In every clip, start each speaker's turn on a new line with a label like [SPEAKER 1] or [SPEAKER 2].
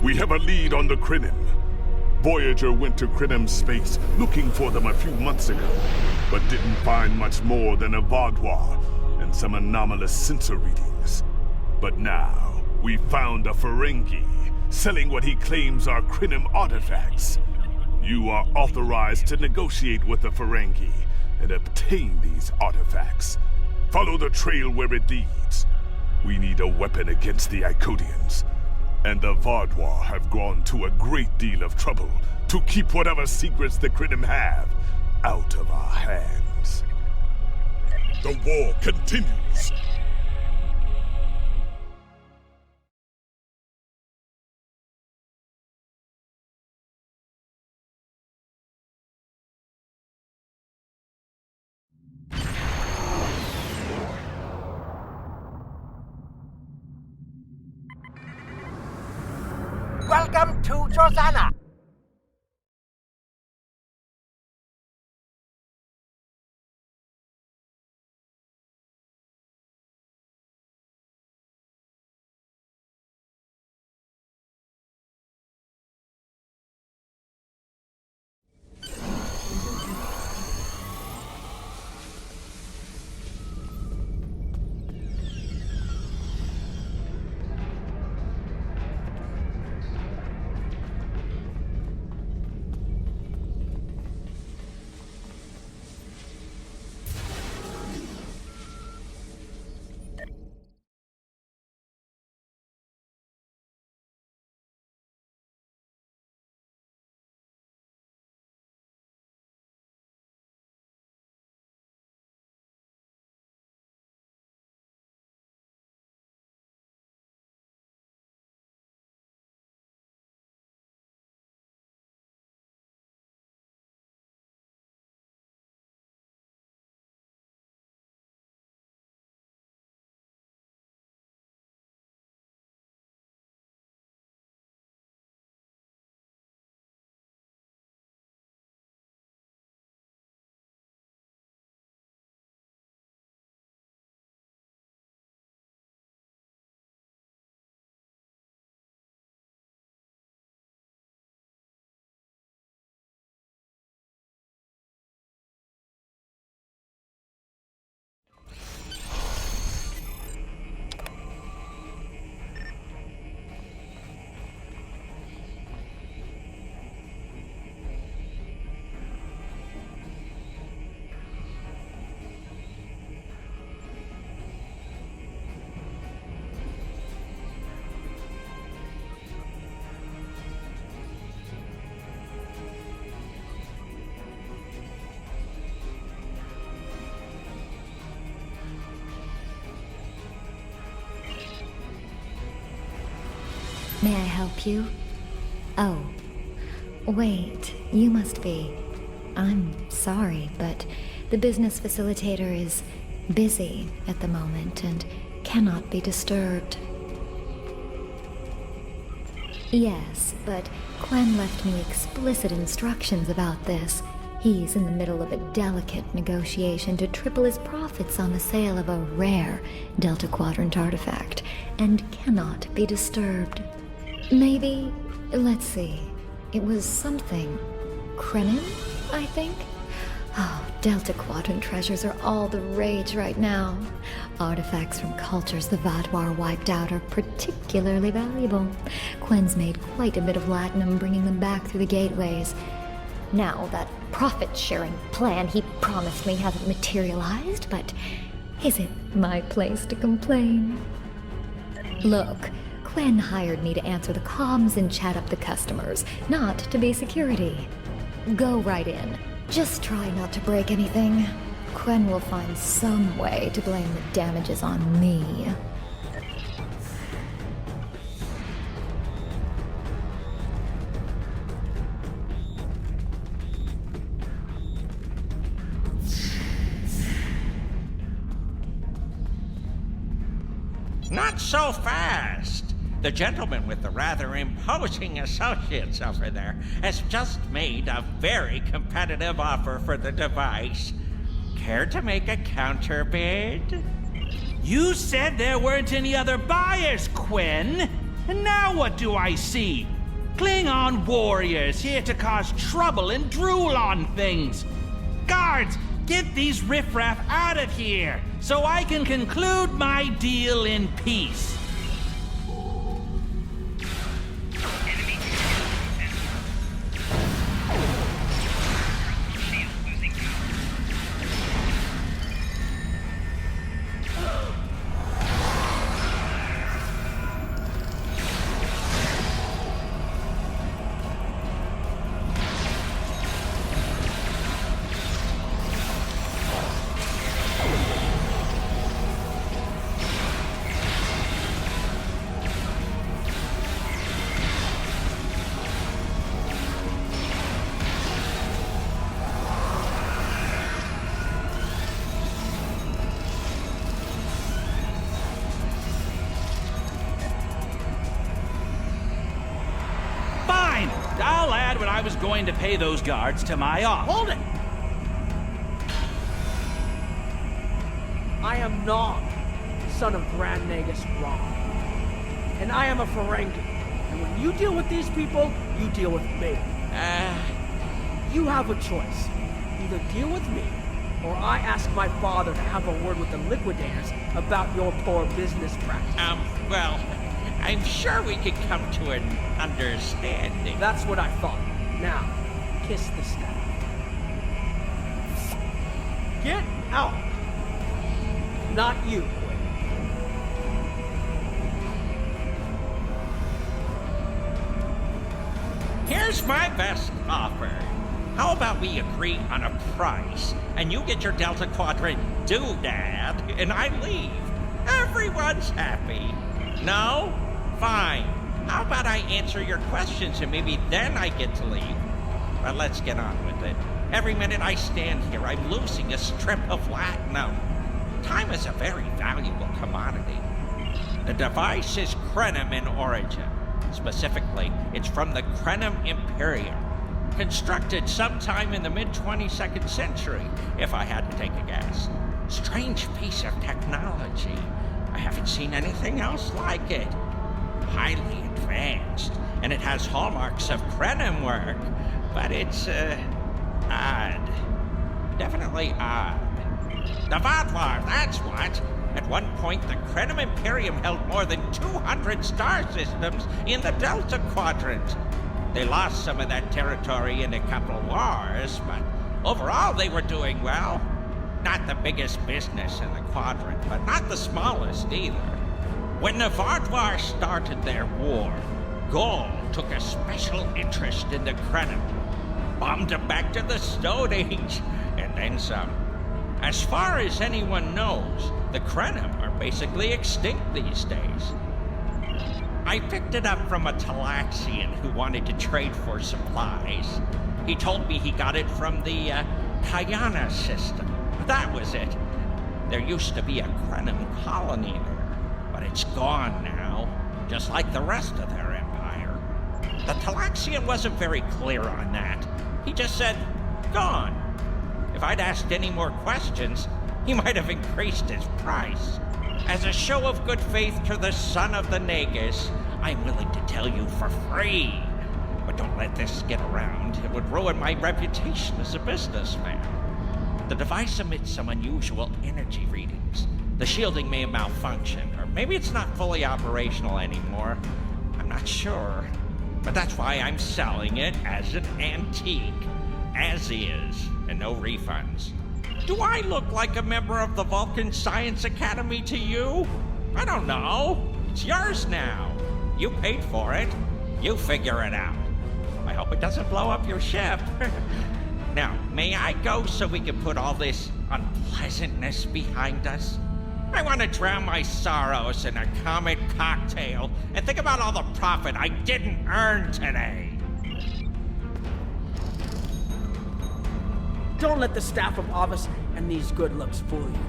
[SPEAKER 1] We have a lead on the Klingon. Voyager went to Klingon space looking for them a few months ago, but didn't find much more than a Vaadwaur and some anomalous sensor readings. But now, we found a Ferengi selling what he claims are Klingon artifacts. You are authorized to negotiate with the Ferengi and obtain these artifacts. Follow the trail where it leads. We need a weapon against the Icodians. And the Vaadwaur have gone to a great deal of trouble to keep whatever secrets the Klingon have out of our hands. The war continues.
[SPEAKER 2] Welcome to Jordana.
[SPEAKER 3] May I help you? Oh, wait, you must be. I'm sorry, but the business facilitator is busy at the moment and cannot be disturbed. Yes, but Quen left me explicit instructions about this. He's in the middle of a delicate negotiation to triple his profits on the sale of a rare Delta Quadrant artifact, and cannot be disturbed. Maybe, let's see, it was something Krenin, I think? Oh, Delta Quadrant treasures are all the rage right now. Artifacts from cultures the Vaadwaur wiped out are particularly valuable. Quen's made quite a bit of latinum bringing them back through the gateways. Now, that profit-sharing plan he promised me hasn't materialized, but is it my place to complain? Look, Quen hired me to answer the comms and chat up the customers, not to be security. Go right in. Just try not to break anything. Quen will find some way to blame the damages on me.
[SPEAKER 4] Not so fast! The gentleman with the rather imposing associates over there has just made a very competitive offer for the device. Care to make a counterbid?
[SPEAKER 5] You said there weren't any other buyers, Quen. And now what do I see? Klingon warriors here to cause trouble and drool on things. Guards, get these riffraff out of here so I can conclude my deal in peace. I'll add what I was going to pay those guards to my offer.
[SPEAKER 2] Hold it! I am Nog, son of Grand Nagus Ra. And I am a Ferengi. And when you deal with these people, you deal with me. You have a choice. Either deal with me, or I ask my father to have a word with the Liquidators about your poor business practice.
[SPEAKER 4] Well, I'm sure we could come to an understanding.
[SPEAKER 2] That's what I thought. Now, kiss the staff. Get out! Not you, Quinn.
[SPEAKER 4] Here's my best offer. How about we agree on a price, and you get your Delta Quadrant doodad, and I leave? Everyone's happy. No? Fine. How about I answer your questions and maybe then I get to leave? But let's get on with it. Every minute I stand here, I'm losing a strip of platinum. Time is a very valuable commodity. The device is Krenim in origin. Specifically, it's from the Krenim Imperium. Constructed sometime in the mid-22nd century, if I had to take a guess. Strange piece of technology. I haven't seen anything else like it. Highly advanced, and it has hallmarks of Krenim work, but it's, odd. Definitely odd. The Vaadwaur, that's what! At one point, the Krenim Imperium held more than 200 star systems in the Delta Quadrant. They lost some of that territory in a couple wars, but overall they were doing well. Not the biggest business in the quadrant, but not the smallest either. When the Vaadwaur started their war, Gaul took a special interest in the Krenim, bombed them back to the Stone Age, and then some. As far as anyone knows, the Krenim are basically extinct these days. I picked it up from a Talaxian who wanted to trade for supplies. He told me he got it from the Kayana system. That was it. There used to be a Krenim colony there. But it's gone now, just like the rest of their empire. The Talaxian wasn't very clear on that. He just said, gone. If I'd asked any more questions, he might have increased his price. As a show of good faith to the son of the Nagus, I'm willing to tell you for free. But don't let this get around. It would ruin my reputation as a businessman. The device emits some unusual energy readings. The shielding may have malfunctioned, or maybe it's not fully operational anymore. I'm not sure. But that's why I'm selling it as an antique. As is, and no refunds. Do I look like a member of the Vulcan Science Academy to you? I don't know. It's yours now. You paid for it. You figure it out. I hope it doesn't blow up your ship. Now, may I go so we can put all this unpleasantness behind us? I want to drown my sorrows in a comet cocktail and think about all the profit I didn't earn today.
[SPEAKER 2] Don't let the staff of Obus and these good looks fool you.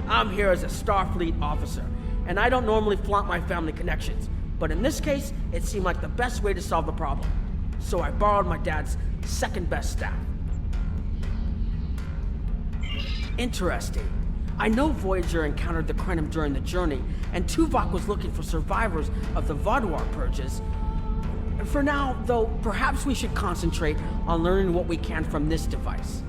[SPEAKER 2] I'm here as a Starfleet officer, and I don't normally flaunt my family connections. But in this case, it seemed like the best way to solve the problem. So I borrowed my dad's second best staff. Interesting. I know Voyager encountered the Krenim during the journey, and Tuvok was looking for survivors of the Vaadwaur purges. For now, though, perhaps we should concentrate on learning what we can from this device.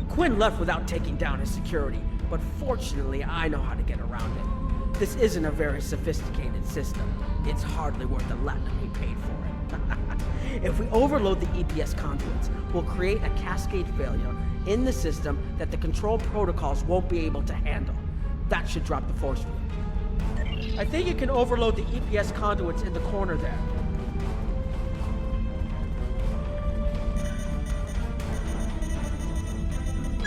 [SPEAKER 2] Quinn left without taking down his security, but fortunately I know how to get around it. This isn't a very sophisticated system. It's hardly worth the Latin we paid for it. If we overload the EPS conduits, we'll create a cascade failure in the system that the control protocols won't be able to handle. That should drop the force field. I think you can overload the EPS conduits in the corner there.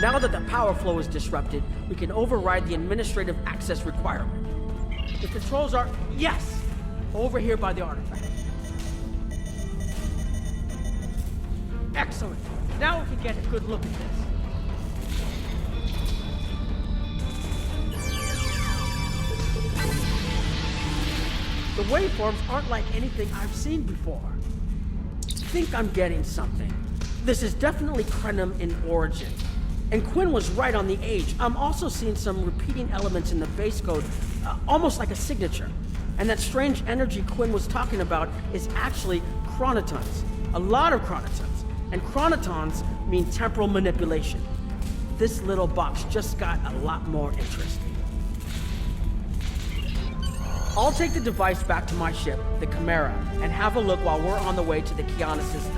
[SPEAKER 2] Now that the power flow is disrupted, we can override the administrative access requirement. The controls are, yes, over here by the artifact. Excellent. Now we can get a good look at this. The waveforms aren't like anything I've seen before. I think I'm getting something. This is definitely Krenim in origin. And Quinn was right on the age. I'm also seeing some repeating elements in the base code, almost like a signature. And that strange energy Quinn was talking about is actually chronotons. A lot of chronotons. And chronotons mean temporal manipulation. This little box just got a lot more interesting. I'll take the device back to my ship, the Chimera, and have a look while we're on the way to the Kiana system.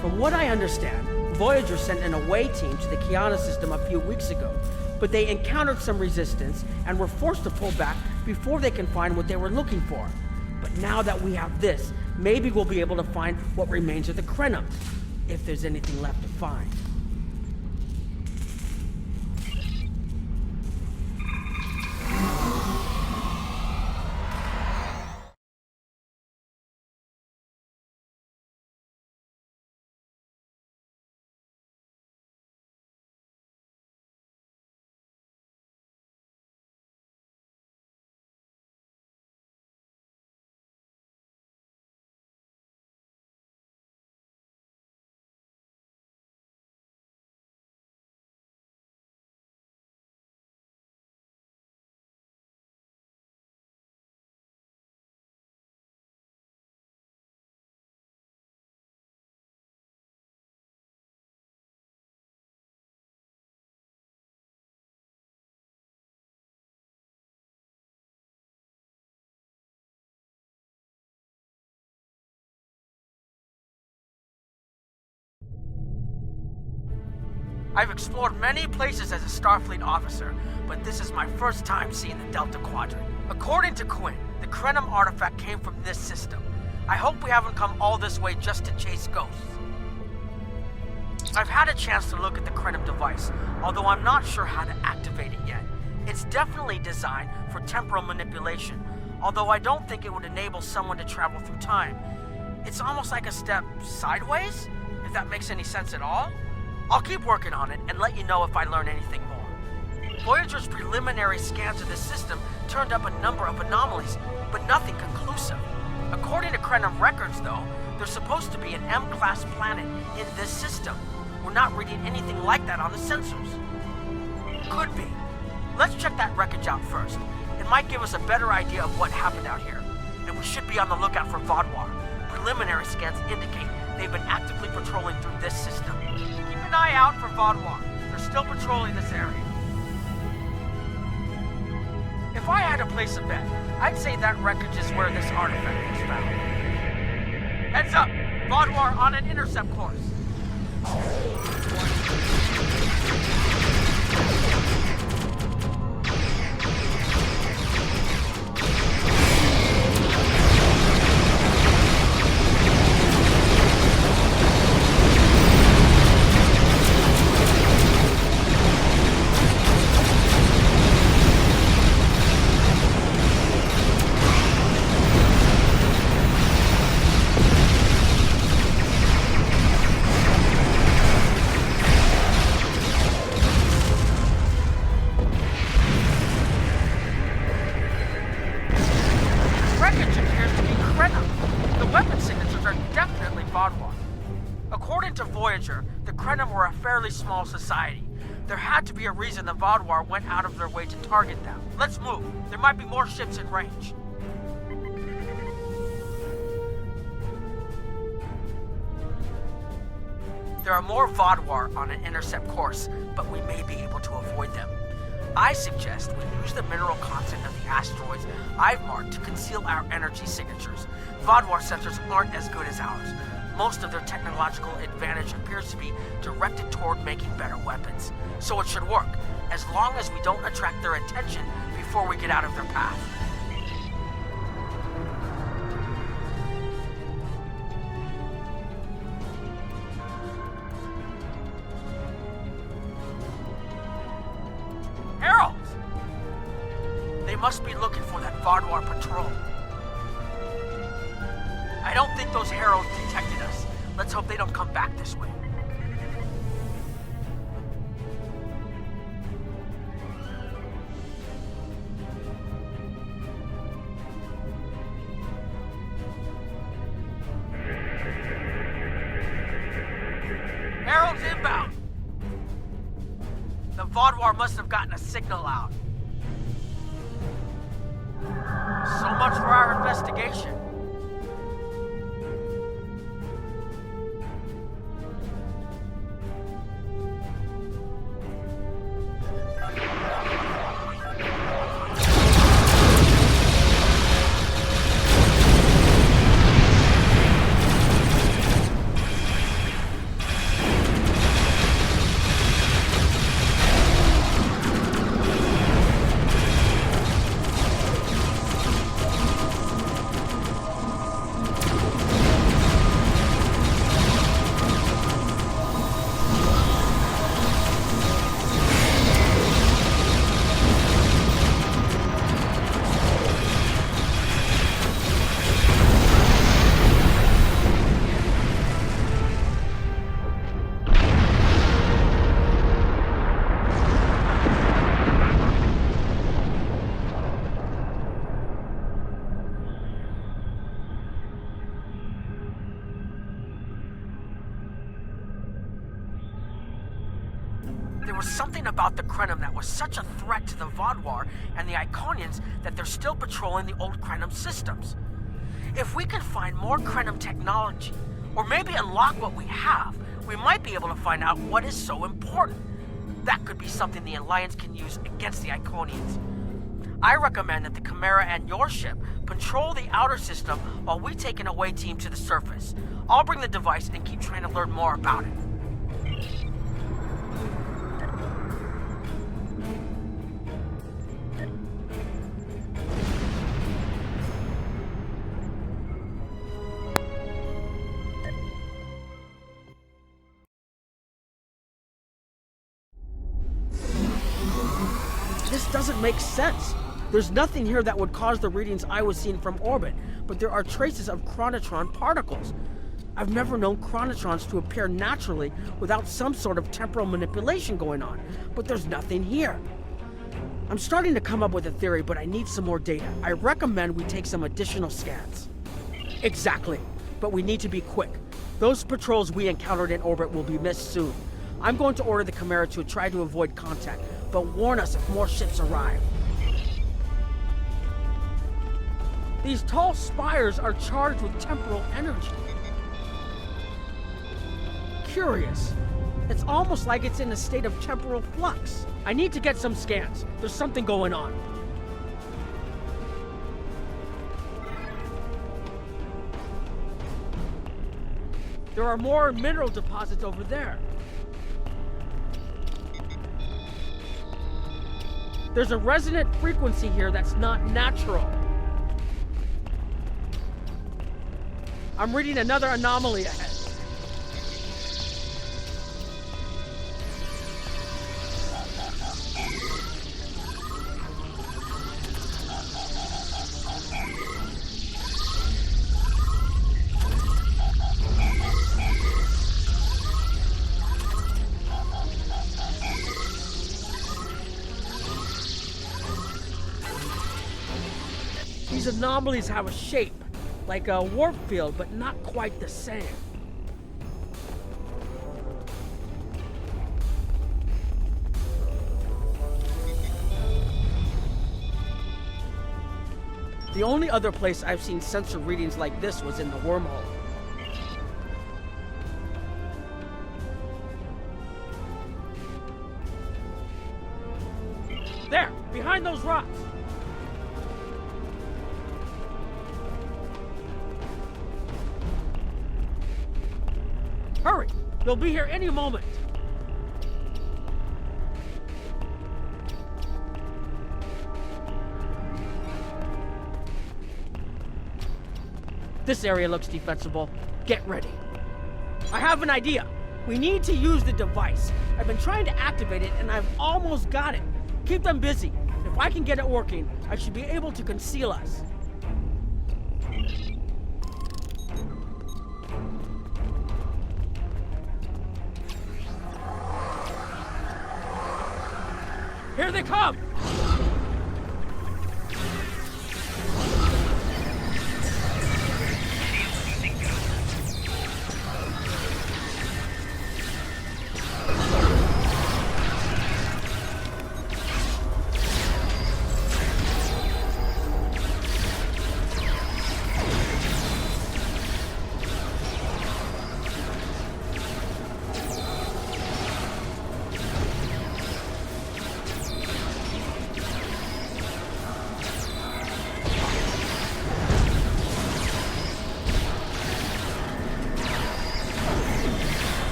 [SPEAKER 2] From what I understand, Voyager sent an away team to the Kiana system a few weeks ago, but they encountered some resistance and were forced to pull back before they can find what they were looking for. But now that we have this, maybe we'll be able to find what remains of the Krenim, if there's anything left to find. I've explored many places as a Starfleet officer, but this is my first time seeing the Delta Quadrant. According to Quinn, the Krenim artifact came from this system. I hope we haven't come all this way just to chase ghosts. I've had a chance to look at the Krenim device, although I'm not sure how to activate it yet. It's definitely designed for temporal manipulation, although I don't think it would enable someone to travel through time. It's almost like a step sideways, if that makes any sense at all. I'll keep working on it and let you know if I learn anything more. Voyager's preliminary scans of this system turned up a number of anomalies, but nothing conclusive. According to Krenim records, though, there's supposed to be an M-class planet in this system. We're not reading anything like that on the sensors. Could be. Let's check that wreckage out first. It might give us a better idea of what happened out here. And we should be on the lookout for Vaadwaur. Preliminary scans indicate they've been actively patrolling through this system. Keep an eye out for Vaadwaur. They're still patrolling this area. If I had to place a bet, I'd say that wreckage is where this artifact was found. Heads up! Vaadwaur on an intercept course. Small society. There had to be a reason the Vaadwaur went out of their way to target them. Let's move. There might be more ships in range. There are more Vodwar on an intercept course, but we may be able to avoid them. I suggest we use the mineral content of the asteroids I've marked to conceal our energy signatures. Vodwar sensors aren't as good as ours. Most of their technological advantage appears to be directed toward making better weapons. So it should work, as long as we don't attract their attention before we get out of their path. Heralds! They must be looking for that Vodwar patrol. I don't think those heralds detected us. Let's hope they don't come back this way. Heralds inbound! The Vodwar must have gotten a signal out. So much for our investigation. There was something about the Krenim that was such a threat to the Vodwar and the Iconians that they're still patrolling the old Krenim systems. If we can find more Krenim technology, or maybe unlock what we have, we might be able to find out what is so important. That could be something the Alliance can use against the Iconians. I recommend that the Chimera and your ship patrol the outer system while we take an away team to the surface. I'll bring the device and keep trying to learn more about it. This doesn't make sense. There's nothing here that would cause the readings I was seeing from orbit, but there are traces of chronotron particles. I've never known chronotrons to appear naturally without some sort of temporal manipulation going on, but there's nothing here. I'm starting to come up with a theory, but I need some more data. I recommend we take some additional scans. Exactly, but we need to be quick. Those patrols we encountered in orbit will be missed soon. I'm going to order the Chimera to try to avoid contact, but warn us if more ships arrive. These tall spires are charged with temporal energy. Curious. It's almost like it's in a state of temporal flux. I need to get some scans. There's something going on. There are more mineral deposits over there. There's a resonant frequency here that's not natural. I'm reading another anomaly ahead. These anomalies have a shape, like a warp field, but not quite the same. The only other place I've seen sensor readings like this was in the wormhole. Hurry! They'll be here any moment. This area looks defensible. Get ready. I have an idea. We need to use the device. I've been trying to activate it, and I've almost got it. Keep them busy. If I can get it working, I should be able to conceal us. Here they come!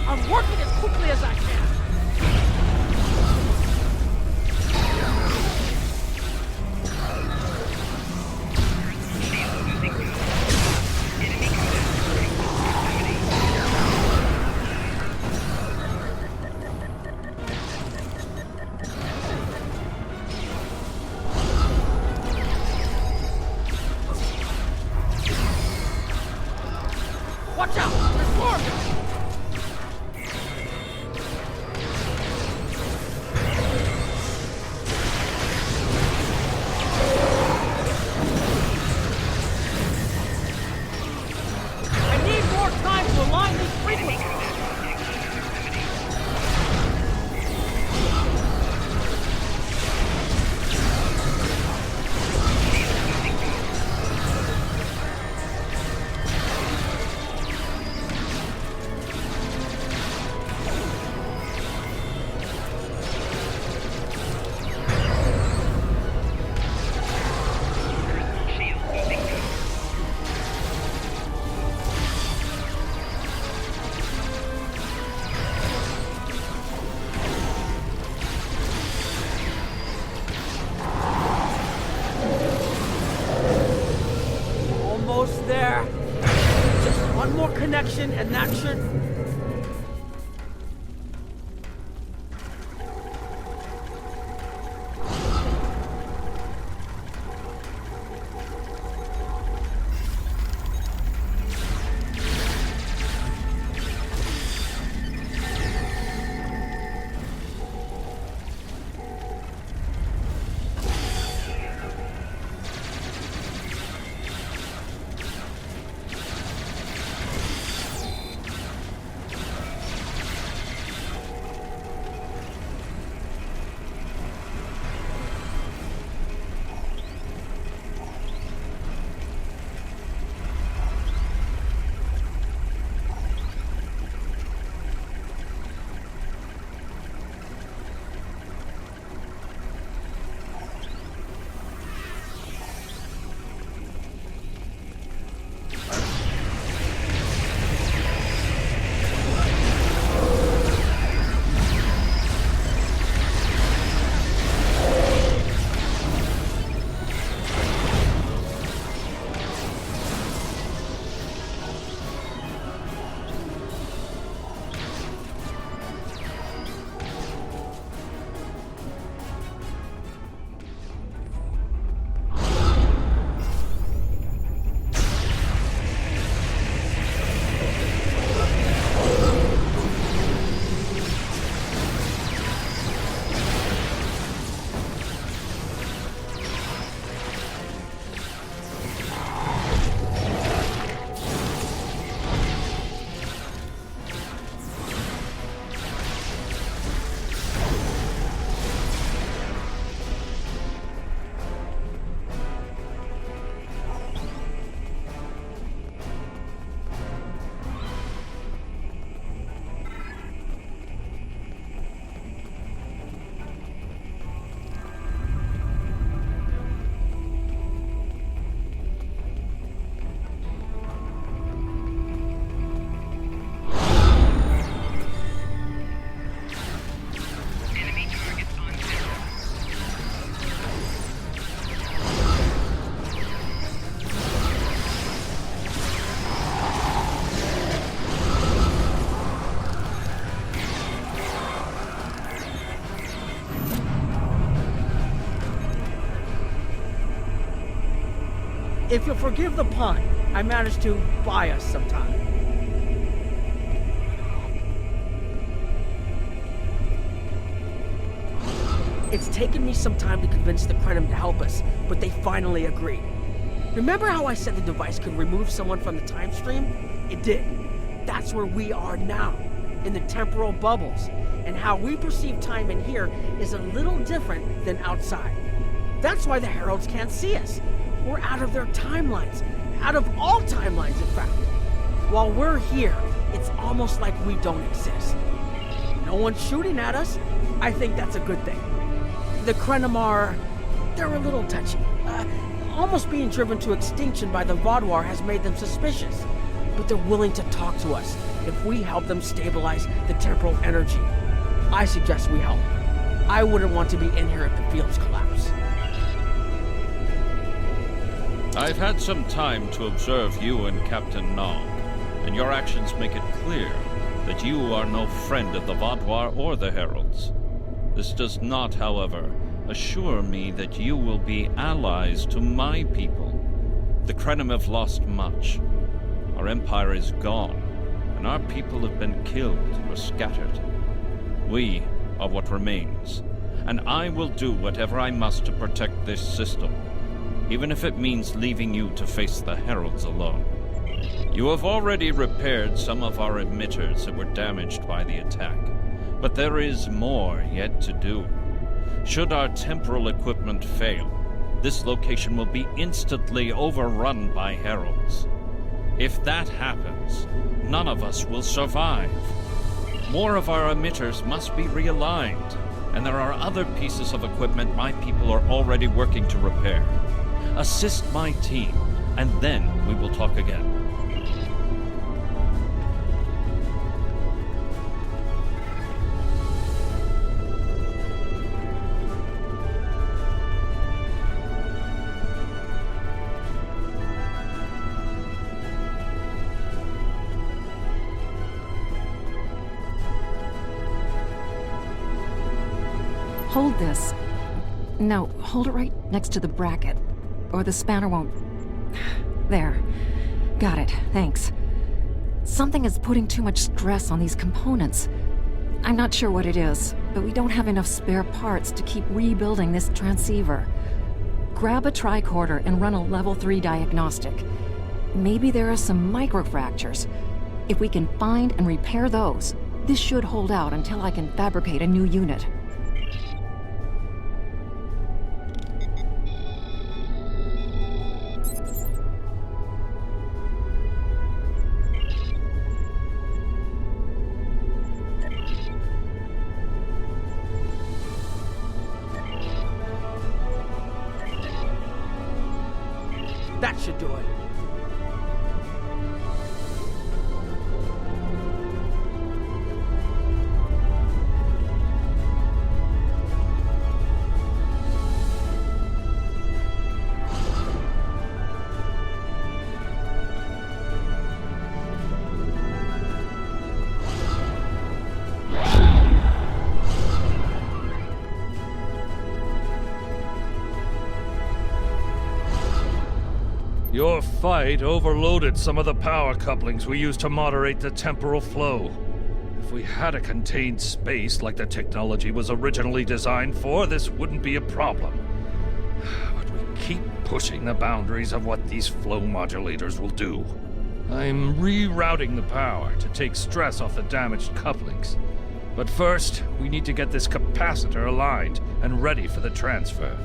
[SPEAKER 2] I'm working as quickly as I can. Watch out! There's more of them! There. Just one more connection and that should... If you'll forgive the pun, I managed to buy us some time. It's taken me some time to convince the Krenim to help us, but they finally agreed. Remember how I said the device could remove someone from the time stream? It did. That's where we are now, in the temporal bubbles, and how we perceive time in here is a little different than outside. That's why the Heralds can't see us. We're out of their timelines, out of all timelines, in fact. While we're here, it's almost like we don't exist. No one's shooting at us. I think that's a good thing. The Krenim are... they're a little touchy. Almost being driven to extinction by the Vaadwaur has made them suspicious. But they're willing to talk to us if we help them stabilize the temporal energy. I suggest we help. I wouldn't want to be in here if the fields collapse.
[SPEAKER 6] I've had some time to observe you and Captain Nog, and your actions make it clear that you are no friend of the Vaadwaur or the Heralds. This does not, however, assure me that you will be allies to my people. The Krenim have lost much. Our empire is gone, and our people have been killed or scattered. We are what remains, and I will do whatever I must to protect this system, even if it means leaving you to face the Heralds alone. You have already repaired some of our emitters that were damaged by the attack, but there is more yet to do. Should our temporal equipment fail, this location will be instantly overrun by Heralds. If that happens, none of us will survive. More of our emitters must be realigned, and there are other pieces of equipment my people are already working to repair. Assist my team, and then we will talk again.
[SPEAKER 7] Hold this. No, hold it right next to the bracket, or the spanner won't... There. Got it, thanks. Something is putting too much stress on these components. I'm not sure what it is, but we don't have enough spare parts to keep rebuilding this transceiver. Grab a tricorder and run a level 3 diagnostic. Maybe there are some microfractures. If we can find and repair those, this should hold out until I can fabricate a new unit.
[SPEAKER 2] That should do it.
[SPEAKER 8] Your fight overloaded some of the power couplings we use to moderate the temporal flow. If we had a contained space like the technology was originally designed for, this wouldn't be a problem. But we keep pushing the boundaries of what these flow modulators will do. I'm rerouting the power to take stress off the damaged couplings. But first, we need to get this capacitor aligned and ready for the transfer.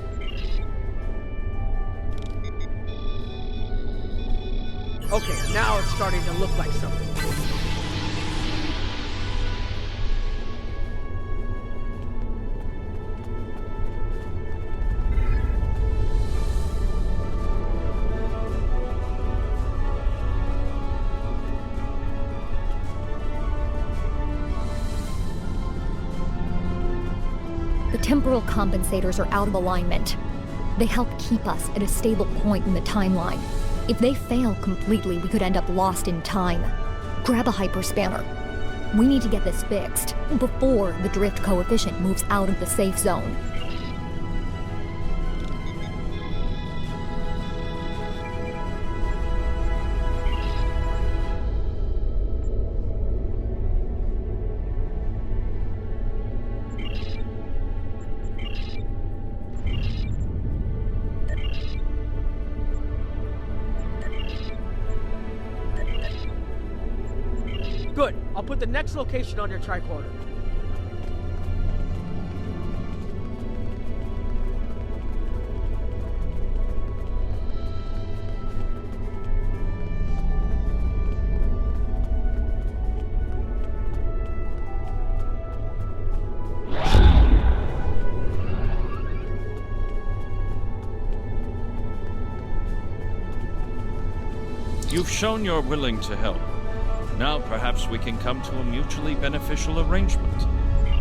[SPEAKER 2] Okay, now it's starting to look like something.
[SPEAKER 3] The temporal compensators are out of alignment. They help keep us at a stable point in the timeline. If they fail completely, we could end up lost in time. Grab a hyperspanner. We need to get this fixed before the drift coefficient moves out of the safe zone.
[SPEAKER 2] put the next location on your tricorder.
[SPEAKER 6] You've shown you're willing to help. Now perhaps we can come to a mutually beneficial arrangement.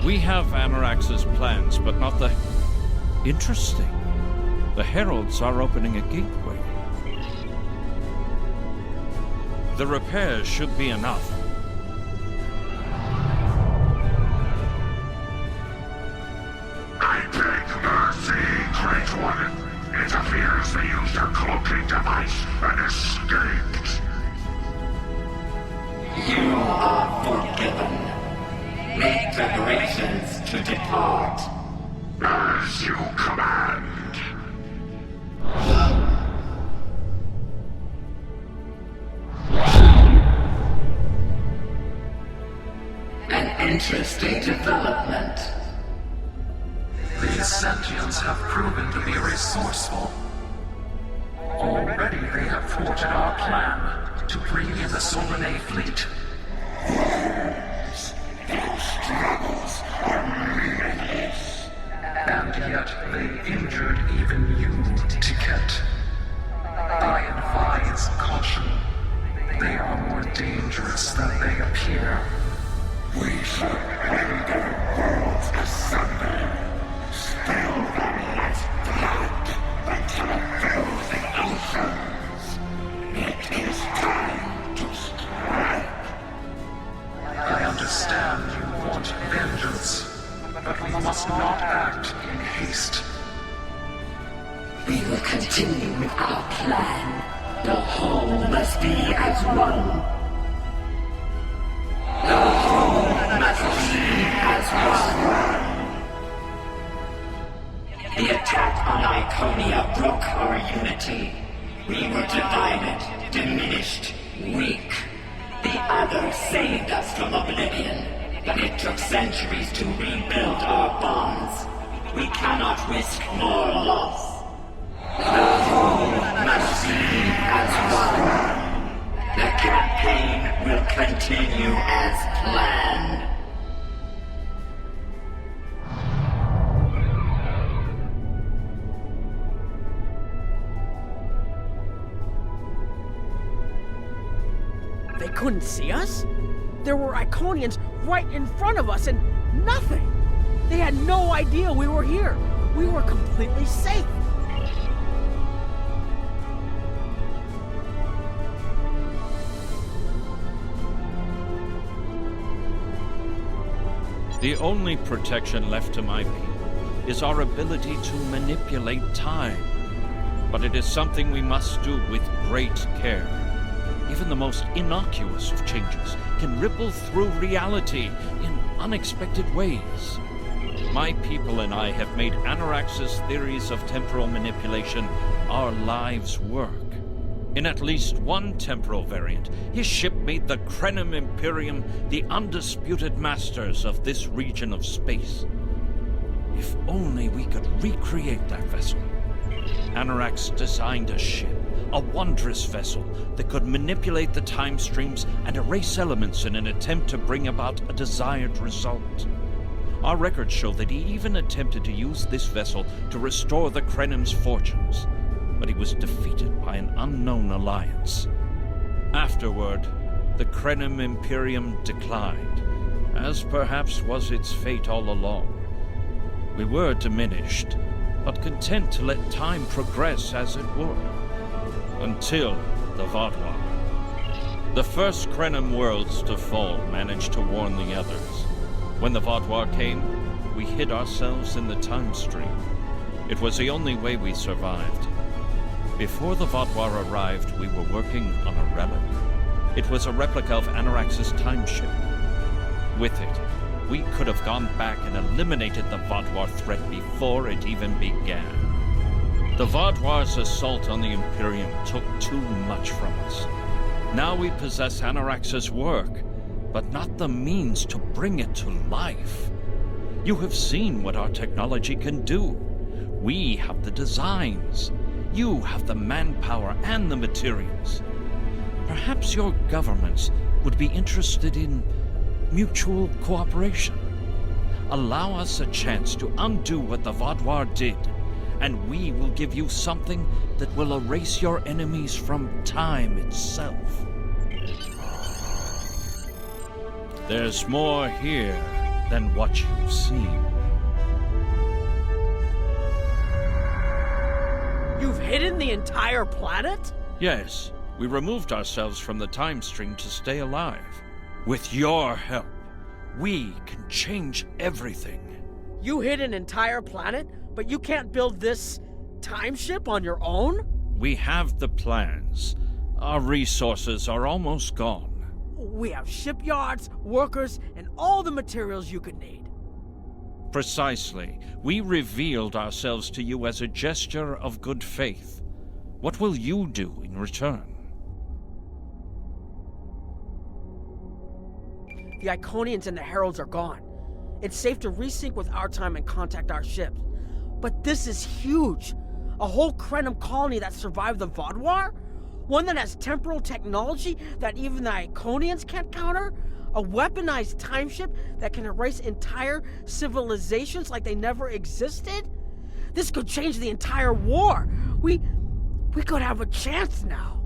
[SPEAKER 6] We have Anarax's plans, but not the... Interesting. The Heralds are opening a gateway. The repairs should be enough.
[SPEAKER 1] I beg mercy, Great One. It appears they used a cloaking device and escaped.
[SPEAKER 9] You are forgiven. Make preparations to depart.
[SPEAKER 1] As you command.
[SPEAKER 9] An interesting development.
[SPEAKER 10] These sentients have proven to be resourceful. Already they have thwarted our plan to bring in the Solanae fleet.
[SPEAKER 1] Their struggles are meaningless.
[SPEAKER 10] And yet they injured even you, Ticket. I advise caution. They are more dangerous than they appear.
[SPEAKER 1] We shall rend their worlds asunder. Spill them as blood until it fills the oceans. It is time to strike.
[SPEAKER 10] I understand you want vengeance, but we must not act in haste.
[SPEAKER 9] We will continue with our plan. The whole must be as one. The whole must be as one. The attack on Iconia broke our unity. We were divided, diminished, weak. The others saved us from oblivion, but it took centuries to rebuild our bonds. We cannot risk more loss. The whole must be as one. The campaign will continue as planned.
[SPEAKER 2] They couldn't see us? There were Iconians right in front of us and nothing! They had no idea we were here. We were completely safe.
[SPEAKER 6] The only protection left to my people is our ability to manipulate time. But it is something we must do with great care. Even the most innocuous of changes can ripple through reality in unexpected ways. My people and I have made Anarax's theories of temporal manipulation our lives' work. In at least one temporal variant, his ship made the Klingon Imperium the undisputed masters of this region of space. If only we could recreate that vessel. Anarax designed a ship, a wondrous vessel that could manipulate the time streams and erase elements in an attempt to bring about a desired result. Our records show that he even attempted to use this vessel to restore the Krenim's fortunes, but he was defeated by an unknown alliance. Afterward, the Krenim Imperium declined, as perhaps was its fate all along. We were diminished, but content to let time progress as it would. Until the Vaadwaur. The first Krenim worlds to fall managed to warn the others. When the Vaadwaur came, we hid ourselves in the time stream. It was the only way we survived. Before the Vaadwaur arrived, we were working on a relic. It was a replica of Anarax's time ship. With it, we could have gone back and eliminated the Vaadwaur threat before it even began. The Vaadwaur's assault on the Imperium took too much from us. Now we possess Anarax's work, but not the means to bring it to life. You have seen what our technology can do. We have the designs. You have the manpower and the materials. Perhaps your governments would be interested in mutual cooperation. Allow us a chance to undo what the Vaudouar did, and we will give you something that will erase your enemies from time itself. There's more here than what you've seen.
[SPEAKER 2] You've hidden the entire planet?
[SPEAKER 6] Yes, we removed ourselves from the time stream to stay alive. With your help, we can change everything.
[SPEAKER 2] You hid an entire planet, but you can't build this time ship on your own?
[SPEAKER 6] We have the plans. Our resources are almost gone.
[SPEAKER 2] We have shipyards, workers, and all the materials you could need.
[SPEAKER 6] Precisely. We revealed ourselves to you as a gesture of good faith. What will you do in return?
[SPEAKER 2] The Iconians and the Heralds are gone. It's safe to resync with our time and contact our ships. But this is huge. A whole Krenim colony that survived the Vaudouar? One that has temporal technology that even the Iconians can't counter? A weaponized time ship that can erase entire civilizations like they never existed? This could change the entire war. We could have a chance now.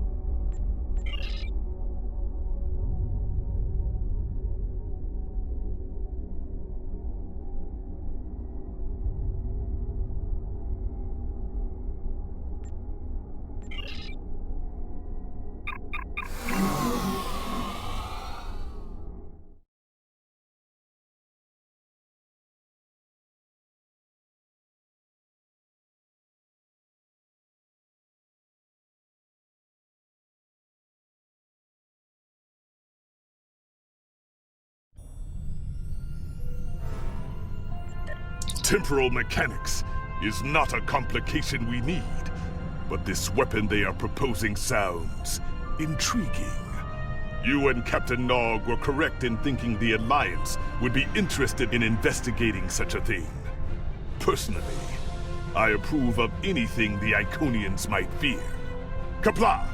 [SPEAKER 1] Temporal mechanics is not a complication we need, but this weapon they are proposing sounds intriguing. You and Captain Nog were correct in thinking the Alliance would be interested in investigating such a thing. Personally, I approve of anything the Iconians might fear. Kapla!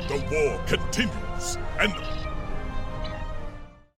[SPEAKER 1] The war continues, and